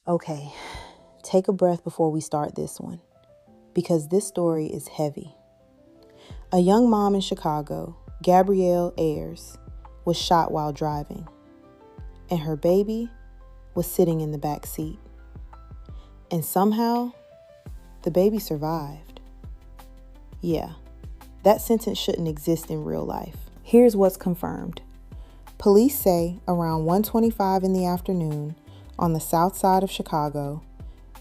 Okay, take a breath before we start this one, because this story is heavy. A young mom in Chicago, Gabryel Ayers, was shot while driving, and her baby was sitting in the back seat. And somehow, the baby survived. Yeah, that sentence shouldn't exist in real life. Here's what's confirmed. Police say around 1:25 in the afternoon on the south side of Chicago,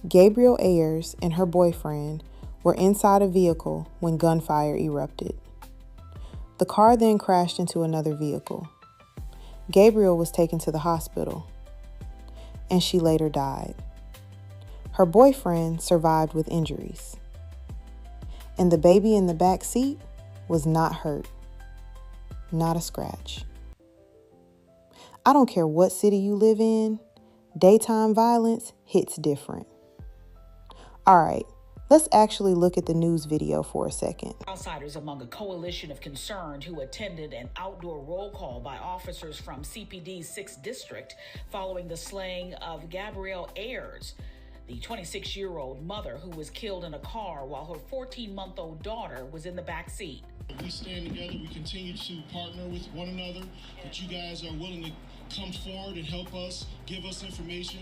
Gabryel Ayers and her boyfriend were inside a vehicle when gunfire erupted. The car then crashed into another vehicle. Gabryel was taken to the hospital, and she later died. Her boyfriend survived with injuries, and the baby in the back seat was not hurt, not a scratch. I don't care what city you live in, daytime violence hits different. All right, let's actually look at the news video for a second. Outsiders among a coalition of concerned who attended an outdoor roll call by officers from CPD's 6th District following the slaying of Gabryel Ayers, the 26-year-old mother who was killed in a car while her 14-month-old daughter was in the back seat. We stand together, we continue to partner with one another, that you guys are willing to come forward and help us, give us information.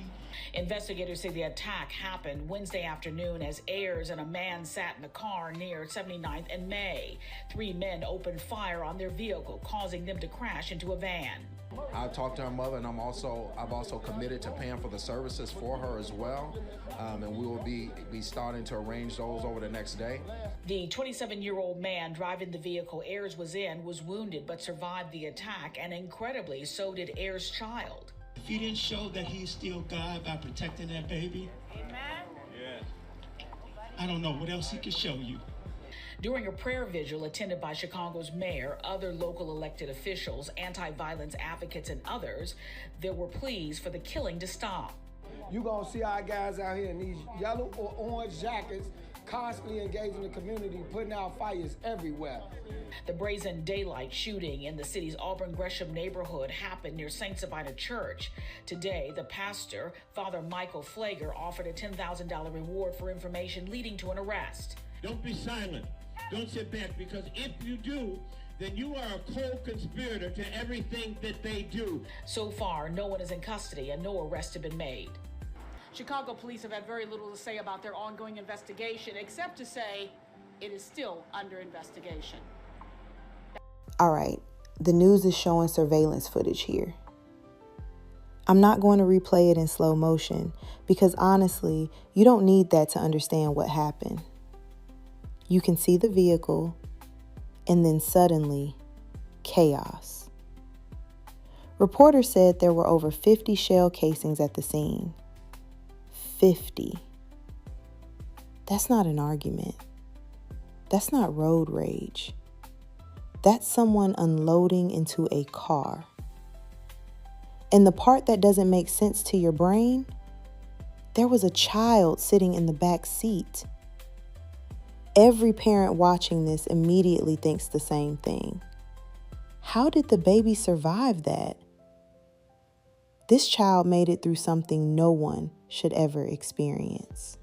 Investigators say the attack happened Wednesday afternoon as Ayers and a man sat in a car near 79th and May. 3 men opened fire on their vehicle, causing them to crash into a van. I talked to her mother, and I've also committed to paying for the services for her as well, and we will be starting to arrange those over the next day. The 27-year-old man driving the vehicle Ayers was in was wounded but survived the attack, and incredibly, so did Ayers' child. If he didn't show that he's still God by protecting that baby, amen. Yes. I don't know what else he could show you. During a prayer vigil attended by Chicago's mayor, other local elected officials, anti-violence advocates, and others, there were pleas for the killing to stop. You're going to see our guys out here in these yellow or orange jackets constantly engaging the community, putting out fires everywhere. The brazen daylight shooting in the city's Auburn Gresham neighborhood happened near St. Sabina Church. Today, the pastor, Father Michael Flager, offered a $10,000 reward for information leading to an arrest. Don't be silent. Don't sit back, because if you do, then you are a co-conspirator to everything that they do. So far, no one is in custody and no arrests have been made. Chicago police have had very little to say about their ongoing investigation, except to say it is still under investigation. All right, the news is showing surveillance footage here. I'm not going to replay it in slow motion because honestly, you don't need that to understand what happened. You can see the vehicle, and then suddenly, chaos. Reporters said there were over 50 shell casings at the scene. 50. That's not an argument. That's not road rage. That's someone unloading into a car. And the part that doesn't make sense to your brain, there was a child sitting in the back seat. Every parent watching this immediately thinks the same thing. How did the baby survive that? This child made it through something no one should ever experience.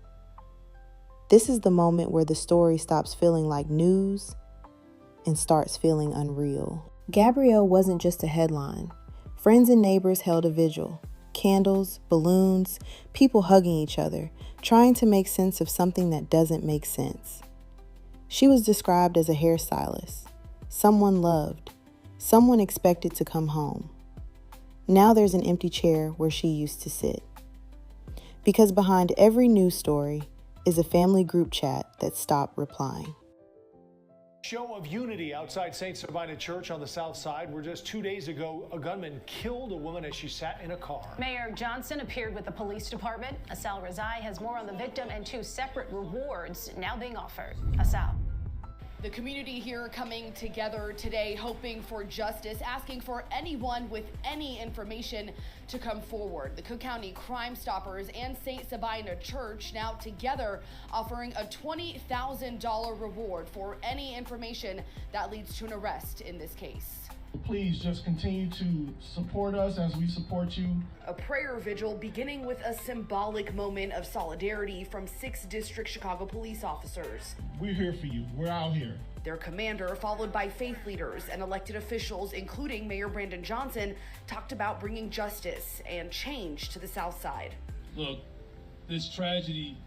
This is the moment where the story stops feeling like news and starts feeling unreal. Gabryel wasn't just a headline. Friends and neighbors held a vigil. Candles, balloons, people hugging each other, trying to make sense of something that doesn't make sense. She was described as a hairstylist, someone loved, someone expected to come home. Now there's an empty chair where she used to sit. Because behind every news story is a family group chat that stopped replying. Show of unity outside St. Sabina Church on the south side, where just 2 days ago, a gunman killed a woman as she sat in a car. Mayor Johnson appeared with the police department. Asal Razai has more on the victim and 2 separate rewards now being offered. Asal. The community here coming together today, hoping for justice, asking for anyone with any information to come forward. The Cook County Crime Stoppers and St. Sabina Church now together offering a $20,000 reward for any information that leads to an arrest in this case. Please just continue to support us as we support you. A prayer vigil beginning with a symbolic moment of solidarity from 6th District Chicago police officers. We're here for you. We're out here. Their commander, followed by faith leaders and elected officials, including Mayor Brandon Johnson, talked about bringing justice and change to the South Side. Look, this tragedy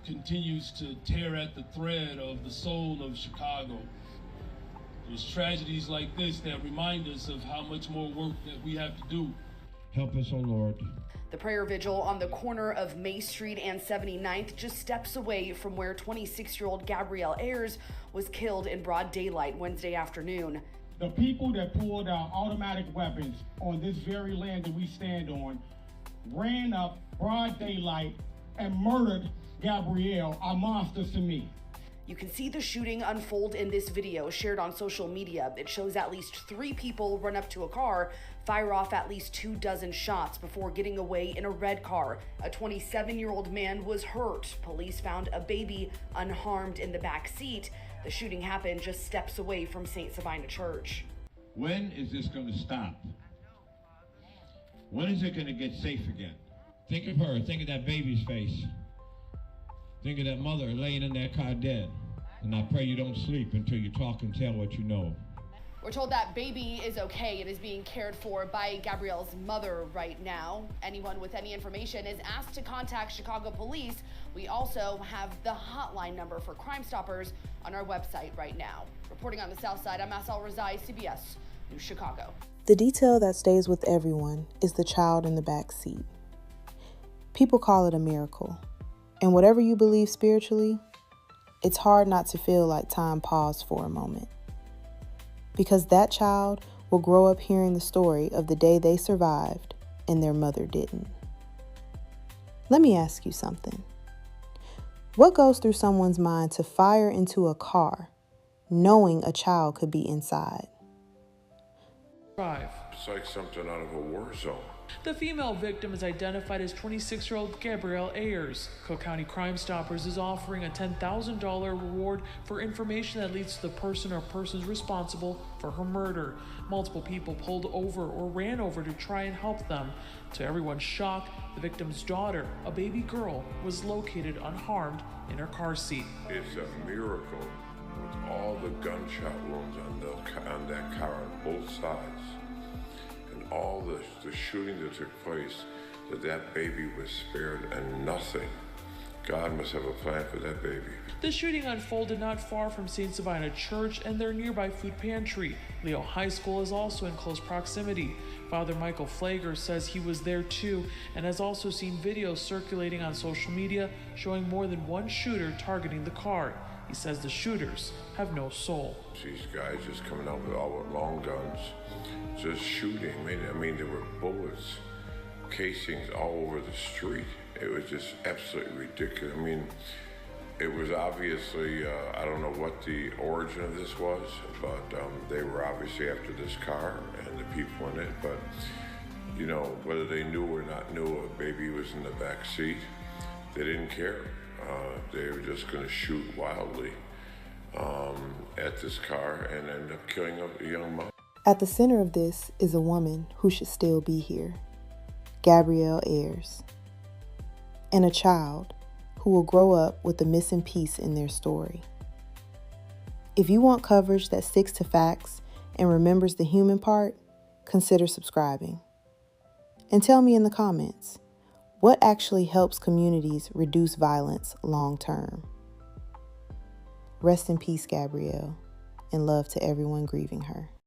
continues to tear at the thread of the soul of Chicago. It's tragedies like this that remind us of how much more work that we have to do. Help us, oh Lord. The prayer vigil on the corner of May Street and 79th, just steps away from where 26-year-old Gabryel Ayers was killed in broad daylight Wednesday afternoon. The people that pulled out automatic weapons on this very land that we stand on ran up broad daylight and murdered Gabryel are monsters to me. You can see the shooting unfold in this video shared on social media. It shows at least 3 people run up to a car, fire off at least 24 shots before getting away in a red car. A 27-year-old man was hurt. Police found a baby unharmed in the back seat. The shooting happened just steps away from St. Sabina Church. When is this going to stop? When is it going to get safe again? Think of her. Think of that baby's face. Think of that mother laying in that car dead. And I pray you don't sleep until you talk and tell what you know. We're told that baby is okay and is being cared for by Gabryel's mother right now. Anyone with any information is asked to contact Chicago police. We also have the hotline number for Crime Stoppers on our website right now. Reporting on the South Side, I'm Asal Razai, CBS News Chicago. The detail that stays with everyone is the child in the back seat. People call it a miracle. And whatever you believe spiritually, it's hard not to feel like time paused for a moment. Because that child will grow up hearing the story of the day they survived and their mother didn't. Let me ask you something. What goes through someone's mind to fire into a car knowing a child could be inside? It's like something out of a war zone. The female victim is identified as 26-year-old Gabryel Ayers. Cook County Crime Stoppers is offering a $10,000 reward for information that leads to the person or persons responsible for her murder. Multiple people pulled over or ran over to try and help them. To everyone's shock, the victim's daughter, a baby girl, was located unharmed in her car seat. It's a miracle with all the gunshot wounds on that car on both sides. All the shooting that took place, that baby was spared and nothing. God must have a plan for that baby. The shooting unfolded not far from St. Sabina Church and their nearby food pantry. Leo High School is also in close proximity. Father Michael Flager says he was there too and has also seen videos circulating on social media showing more than one shooter targeting the car. He says the shooters have no soul. These guys just coming out with all the long guns, just shooting. I mean, there were bullets, casings all over the street. It was just absolutely ridiculous. I mean, it was obviously, I don't know what the origin of this was, but they were obviously after this car and the people in it. But, you know, whether they knew or not knew a baby was in the back seat, they didn't care. They were just going to shoot wildly at this car and end up killing a young mom. At the center of this is a woman who should still be here, Gabryel Ayers, and a child who will grow up with the missing piece in their story. If you want coverage that sticks to facts and remembers the human part, consider subscribing. And tell me in the comments, what actually helps communities reduce violence long term? Rest in peace, Gabryel, and love to everyone grieving her.